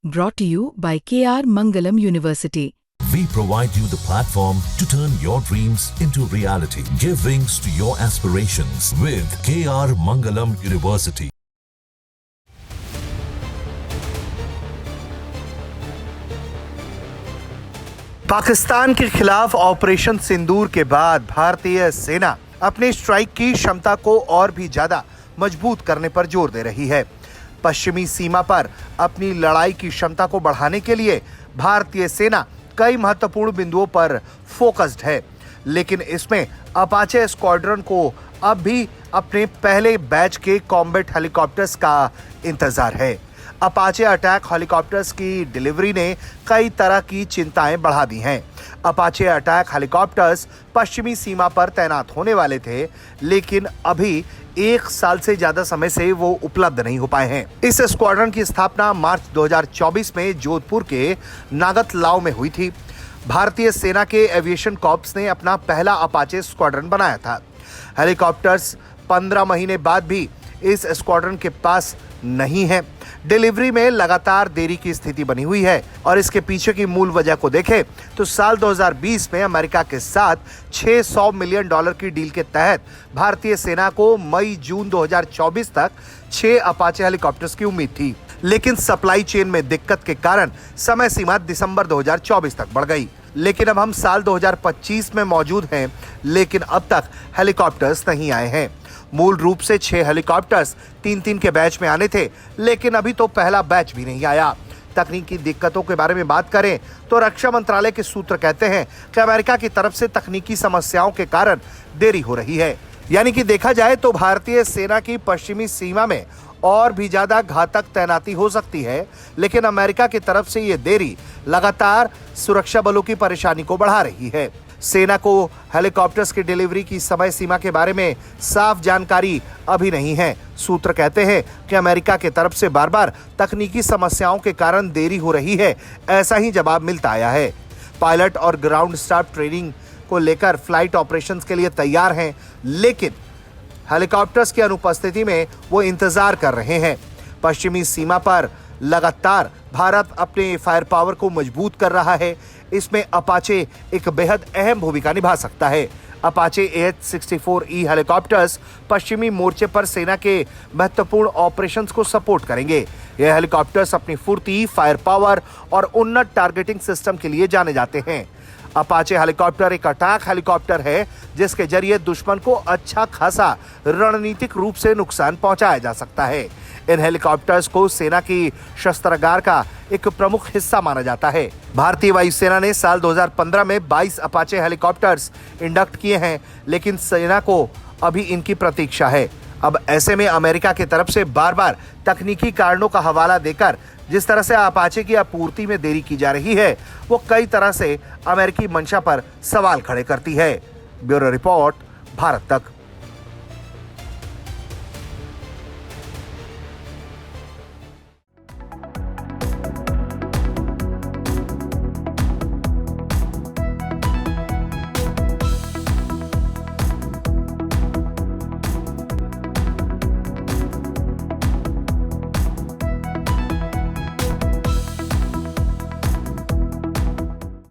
Brought to you by KR Mangalam University. We provide you the platform to turn your dreams into reality. Give wings to your aspirations with KR Mangalam University. Pakistan के खिलाफ operation सिंदूर के बाद भारतीय सेना अपनी strike की क्षमता को और भी ज्यादा मजबूत करने पर जोर दे रही है। पश्चिमी सीमा पर अपनी लड़ाई की क्षमता को बढ़ाने के लिए भारतीय सेना कई महत्वपूर्ण बिंदुओं पर फोकस्ड है, लेकिन इसमें अपाचे स्क्वाड्रन को अब भी अपने पहले बैच के कॉम्बैट हेलीकॉप्टर्स का इंतजार है। अपाचे अटैक हेलीकॉप्टर्स की डिलीवरी ने कई तरह की चिंताएं बढ़ा दी हैं। अपाचे अटैक हेलीकॉप्टर्स पश्चिमी सीमा पर तैनात होने वाले थे, लेकिन अभी 1 साल से ज्यादा समय से वो उपलब्ध नहीं हो पाए हैं। इस स्क्वाड्रन की स्थापना मार्च 2024 में जोधपुर के नागतलाव में हुई थी। भारतीय सेना के एविएशन कॉर्प्स ने अपना पहला अपाचे स्क्वाड्रन बनाया था। हेलीकॉप्टर्स 15 महीने बाद भी इस स्क्वाड्रन के पास नहीं है। डिलीवरी में लगातार देरी की स्थिति बनी हुई है और इसके पीछे की मूल वजह को देखें तो साल 2020 में अमेरिका के साथ $600 मिलियन की डील के तहत भारतीय सेना को मई-जून 2024 तक 6 अपाचे हेलीकॉप्टर्स की उम्मीद थी, लेकिन सप्लाई चेन में दिक्कत के कारण समय सीमा दिसंबर 2024 तक बढ़ गई। लेकिन अब हम साल 2025 में मौजूद हैं, लेकिन अब तक हेलीकॉप्टर्स नहीं आए हैं। मूल रूप से 6 हेलीकॉप्टर्स 3-3 के बैच में आने थे, लेकिन अभी तो पहला बैच भी नहीं आया। तकनीकी दिक्कतों के बारे में बात करें तो रक्षा मंत्रालय के सूत्र कहते हैं कि अमेरिका की तरफ से तकनीकी समस्याओं के कारण देरी हो रही है। यानी कि देखा जाए तो भारतीय सेना की पश्चिमी सीमा में और भी ज्यादा घातक तैनाती हो सकती है, लेकिन अमेरिका की तरफ से ये देरी लगातार सुरक्षा बलों की परेशानी को बढ़ा रही है। सेना को हेलीकॉप्टर्स की डिलीवरी की समय सीमा के बारे में साफ जानकारी अभी नहीं है। सूत्र कहते हैं कि अमेरिका की तरफ से बार बार तकनीकी समस्याओं के कारण देरी हो रही है, ऐसा ही जवाब मिलता आया है। पायलट और ग्राउंड स्टाफ ट्रेनिंग को लेकर फ्लाइट ऑपरेशंस के लिए तैयार हैं, लेकिन हेलीकॉप्टर्स की अनुपस्थिति में वो इंतजार कर रहे हैं। पश्चिमी सीमा पर लगातार भारत अपने फायर पावर को मजबूत कर रहा है। इसमें अपाचे एक बेहद अहम भूमिका निभा सकता है। अपाचे AH-64E हेलीकॉप्टर्स पश्चिमी मोर्चे पर सेना के महत्वपूर्ण ऑपरेशंस को सपोर्ट करेंगे। यह हेलीकॉप्टर्स अपनी फुर्ती, फायर पावर और उन्नत टारगेटिंग सिस्टम के लिए जाने जाते हैं। अपाचे हेलीकॉप्टर एक अटैक हेलीकॉप्टर है, जिसके जरिए दुश्मन को अच्छा खासा रणनीतिक रूप से नुकसान पहुंचाया जा सकता है। इन हेलीकॉप्टर्स को सेना की शस्त्रागार का एक प्रमुख हिस्सा माना जाता है। भारतीय वायुसेना ने साल 2015 में 22 अपाचे हेलीकॉप्टर्स इंडक्ट किए हैं, लेकिन सेना को अभी इनकी प्रतीक्षा है। अब ऐसे में अमेरिका की तरफ से बार बार तकनीकी कारणों का हवाला देकर जिस तरह से अपाचे की आपूर्ति में देरी की जा रही है, वो कई तरह से अमेरिकी मंशा पर सवाल खड़े करती है। ब्यूरो रिपोर्ट, भारत तक।